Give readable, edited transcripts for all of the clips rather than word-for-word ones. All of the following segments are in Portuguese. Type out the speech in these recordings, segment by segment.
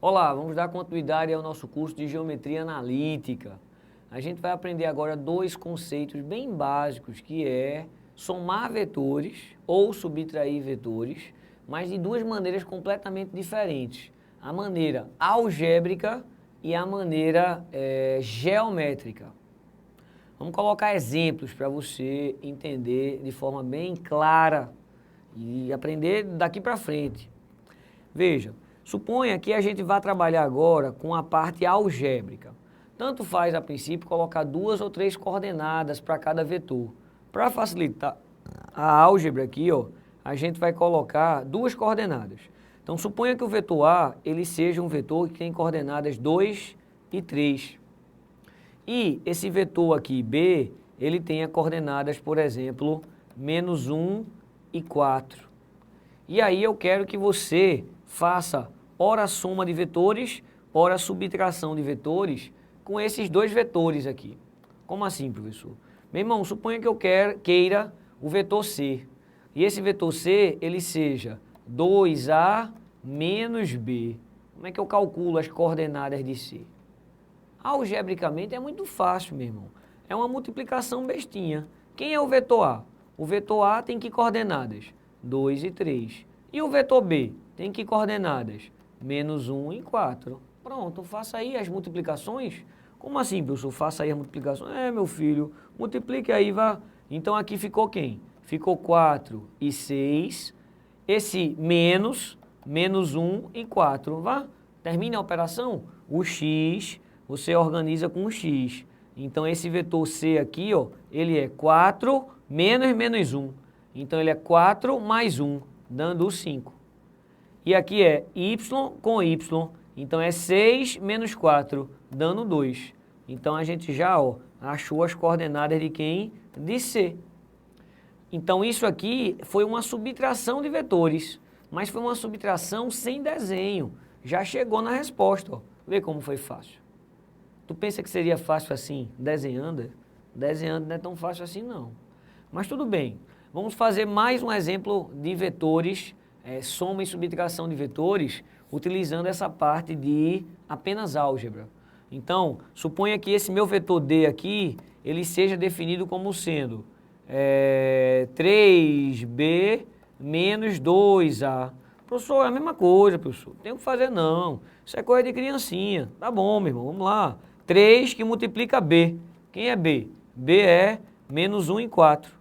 Olá, vamos dar continuidade ao nosso curso de Geometria Analítica. A gente vai aprender agora dois conceitos bem básicos, que é somar vetores ou subtrair vetores, mas de duas maneiras completamente diferentes. A maneira algébrica e a maneira geométrica. Vamos colocar exemplos para você entender de forma bem clara e aprender daqui para frente. Veja, suponha que a gente vai trabalhar agora com a parte algébrica. Tanto faz, a princípio, colocar 2 ou 3 coordenadas para cada vetor. Para facilitar a álgebra aqui, ó, a gente vai colocar 2 coordenadas. Então, suponha que o vetor A ele seja um vetor que tem coordenadas 2 e 3. E esse vetor aqui, B, ele tenha coordenadas, por exemplo, -1 e 4. E aí eu quero que você faça ora soma de vetores, ora subtração de vetores com esses dois vetores aqui. Como assim, professor? Meu irmão, suponha que eu queira o vetor C. E esse vetor C, ele seja 2A menos B. Como é que eu calculo as coordenadas de C? Algebricamente é muito fácil, meu irmão. É uma multiplicação bestinha. Quem é o vetor A? O vetor A tem que coordenadas? 2 e 3. E o vetor B tem que coordenadas? -1 e 4. Pronto, faça aí as multiplicações. Como assim, professor? Faça aí as multiplicações. Meu filho, multiplique aí, vá. Então aqui ficou quem? Ficou 4 e 6. Esse -1 e 4. Vá, termine a operação. O x, você organiza com o x. Então esse vetor C aqui, ó, ele é 4 menos -1. Então ele é 4 mais 1, dando o 5. E aqui é y com y, então é 6 menos 4, dando 2. Então a gente já achou as coordenadas de quem? De C. Então isso aqui foi uma subtração de vetores, mas foi uma subtração sem desenho. Já chegou na resposta, ó. Vê como foi fácil. Tu pensa que seria fácil assim, desenhando? Desenhando não é tão fácil assim não. Mas tudo bem. Vamos fazer mais um exemplo de vetores, soma e subtração de vetores, utilizando essa parte de apenas álgebra. Então, suponha que esse meu vetor D aqui, ele seja definido como sendo 3B menos 2A. Professor, é a mesma coisa, professor. Não tem o que fazer não. Isso é coisa de criancinha. Tá bom, meu irmão, vamos lá. 3 que multiplica B. Quem é B? B é -1 e 4.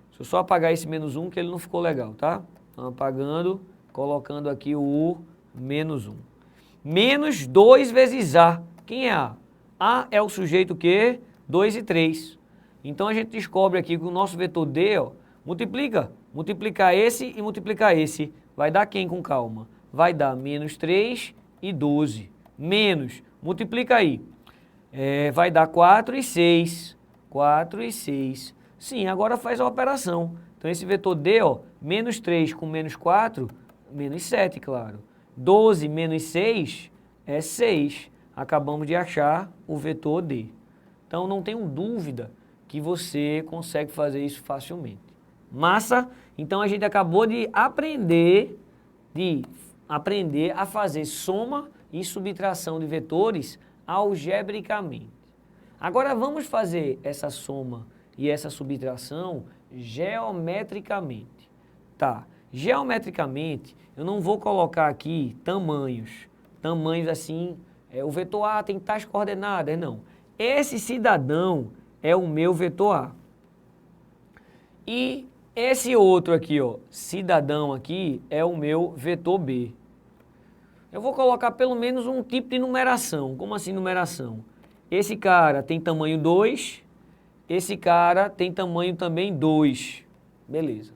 Deixa eu só apagar esse -1 que ele não ficou legal, tá? Então, apagando, colocando aqui o -1. Menos 2 vezes A. Quem é A? A é o sujeito que? 2 e 3. Então a gente descobre aqui que o nosso vetor D, ó, multiplicar esse e multiplicar esse. Vai dar quem com calma? Vai dar -3 e 12. Menos, multiplica aí. Vai dar 4 e 6. 4 e 6. Sim, agora faz a operação. Então esse vetor D, ó, -3 com -4, -7, claro. 12 menos 6 é 6. Acabamos de achar o vetor D. Então não tenho dúvida que você consegue fazer isso facilmente. Massa? Então a gente acabou de aprender a fazer soma e subtração de vetores algebricamente. Agora vamos fazer essa soma e essa subtração geometricamente. Tá, geometricamente eu não vou colocar aqui tamanhos assim, o vetor A tem tais coordenadas, não. Esse cidadão é o meu vetor A. E esse outro aqui, ó, cidadão aqui, é o meu vetor B. Eu vou colocar pelo menos um tipo de numeração. Como assim numeração? Esse cara tem tamanho 2, esse cara tem tamanho também 2. Beleza.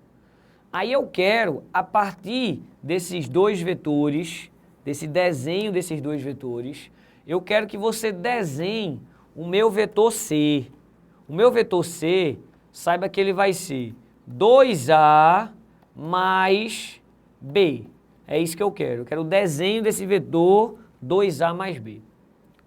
Aí eu quero, a partir desses dois vetores, desse desenho desses dois vetores, eu quero que você desenhe o meu vetor C. O meu vetor C, saiba que ele vai ser 2A mais B. É isso que eu quero. Eu quero o desenho desse vetor 2A mais B.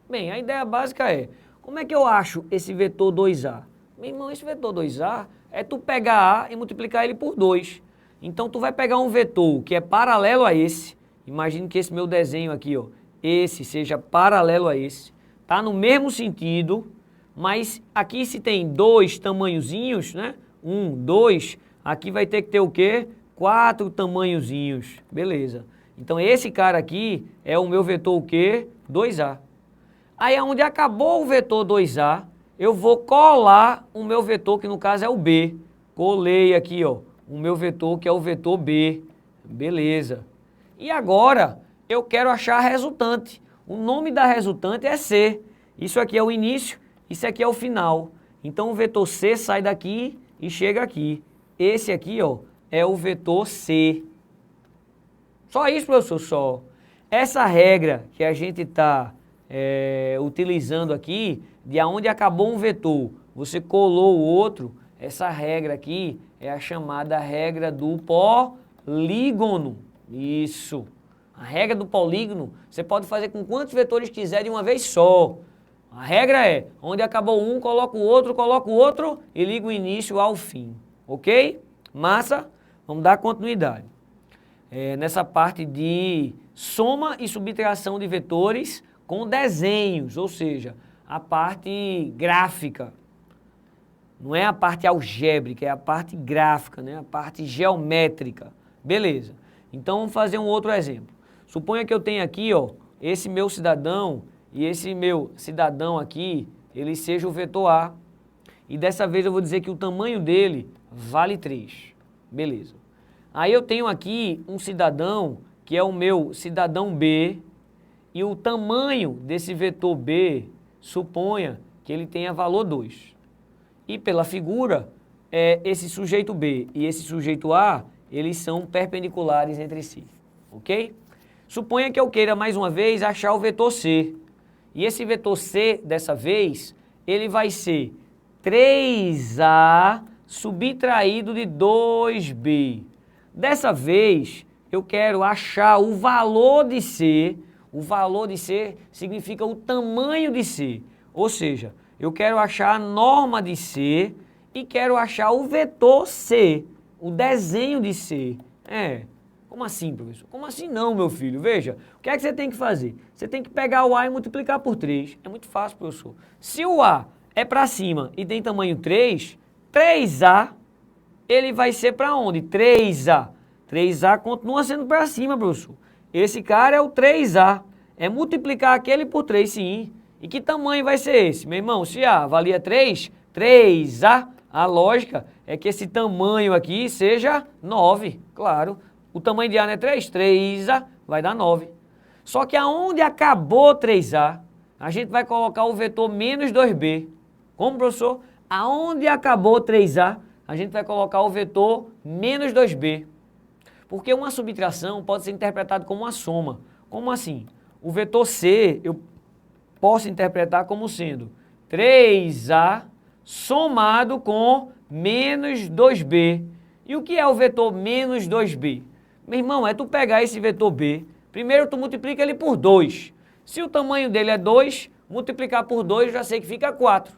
Bem, a ideia básica é, como é que eu acho esse vetor 2A? Meu irmão, esse vetor 2A é tu pegar A e multiplicar ele por 2. Então tu vai pegar um vetor que é paralelo a esse. Imagine que esse meu desenho aqui, ó, esse seja paralelo a esse, tá no mesmo sentido, mas aqui se tem dois tamanhozinhos, né? 1, 2, aqui vai ter que ter o quê? 4 tamanhozinhos, beleza. Então esse cara aqui é o meu vetor o quê? 2A. Aí onde acabou o vetor 2A, eu vou colar o meu vetor, que no caso é o B. Colei aqui, ó, o meu vetor, que é o vetor B. Beleza. E agora, eu quero achar a resultante. O nome da resultante é C. Isso aqui é o início, isso aqui é o final. Então o vetor C sai daqui e chega aqui. Esse aqui, ó, é o vetor C. Só isso, professor, só. Essa regra que a gente está utilizando aqui, de aonde acabou um vetor, você colou o outro, essa regra aqui é a chamada regra do polígono. Isso. A regra do polígono, você pode fazer com quantos vetores quiser de uma vez só. A regra é, onde acabou um, coloca o outro e liga o início ao fim. Ok? Massa? Vamos dar continuidade. Nessa parte de soma e subtração de vetores com desenhos, ou seja, a parte gráfica. Não é a parte algébrica, é a parte gráfica, né? A parte geométrica. Beleza. Então vamos fazer um outro exemplo. Suponha que eu tenha aqui, ó, esse meu cidadão e esse meu cidadão aqui, ele seja o vetor A. E dessa vez eu vou dizer que o tamanho dele vale 3. Beleza. Aí eu tenho aqui um cidadão que é o meu cidadão B e o tamanho desse vetor B, suponha que ele tenha valor 2. E pela figura, esse sujeito B e esse sujeito A, eles são perpendiculares entre si, ok? Suponha que eu queira mais uma vez achar o vetor C. E esse vetor C, dessa vez, ele vai ser 3A subtraído de 2B. Dessa vez, eu quero achar o valor de C. O valor de C significa o tamanho de C. Ou seja, eu quero achar a norma de C e quero achar o vetor C, o desenho de C. Como assim, professor? Como assim não, meu filho? Veja, o que é que você tem que fazer? Você tem que pegar o A e multiplicar por 3. É muito fácil, professor. Se o A é para cima e tem tamanho 3, 3A, ele vai ser para onde? 3A. 3A continua sendo para cima, professor. Esse cara é o 3A. É multiplicar aquele por 3, sim. E que tamanho vai ser esse? Meu irmão, se A valia 3, 3A, a lógica é que esse tamanho aqui seja 9, claro. O tamanho de A não é 3? 3A vai dar 9. Só que aonde acabou 3A, a gente vai colocar o vetor menos 2B. Como, professor? Aonde acabou 3A, a gente vai colocar o vetor menos 2B. Porque uma subtração pode ser interpretada como uma soma. Como assim? O vetor C eu posso interpretar como sendo 3A somado com menos 2B. E o que é o vetor menos 2B? Meu irmão, é tu pegar esse vetor B, primeiro tu multiplica ele por 2. Se o tamanho dele é 2, multiplicar por 2 eu já sei que fica 4.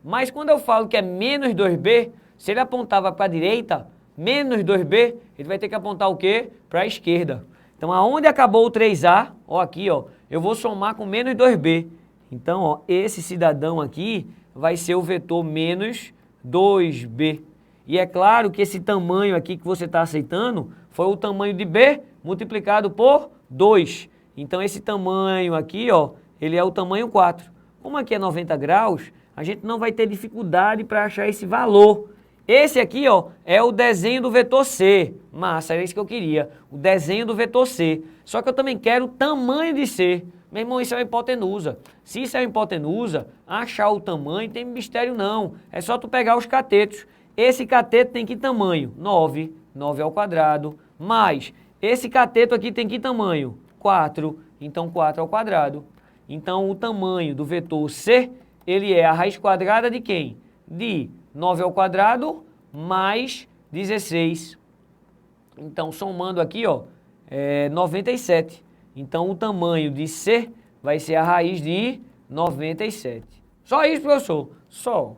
Mas quando eu falo que é menos 2B, se ele apontava para a direita, menos 2B, ele vai ter que apontar o quê? Para a esquerda. Então, aonde acabou o 3A, ó, aqui, ó, eu vou somar com menos 2B. Então, ó, esse cidadão aqui vai ser o vetor menos 2B. E é claro que esse tamanho aqui que você está aceitando foi o tamanho de B multiplicado por 2. Então, esse tamanho aqui, ó, ele é o tamanho 4. Como aqui é 90 graus, a gente não vai ter dificuldade para achar esse valor. Esse aqui, ó, é o desenho do vetor C. Massa, era isso que eu queria. O desenho do vetor C. Só que eu também quero o tamanho de C. Meu irmão, isso é uma hipotenusa. Se isso é uma hipotenusa, achar o tamanho tem mistério não. É só tu pegar os catetos. Esse cateto tem que tamanho? 9. 9 ao quadrado. Mais, esse cateto aqui tem que tamanho? 4. Então, 4 ao quadrado. Então, o tamanho do vetor C, ele é a raiz quadrada de quem? De 9 ao quadrado mais 16. Então, somando aqui, ó, 97. Então, o tamanho de C vai ser a raiz de 97. Só isso, professor? Só.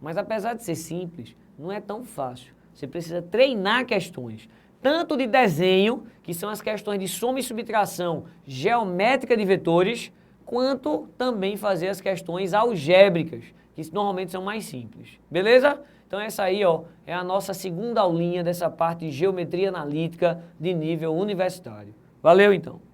Mas apesar de ser simples, não é tão fácil. Você precisa treinar questões. tanto de desenho, que são as questões de soma e subtração geométrica de vetores, quanto também fazer as questões algébricas, que normalmente são mais simples. Beleza? Então essa aí, ó, é a nossa segunda aulinha dessa parte de geometria analítica de nível universitário. Valeu então!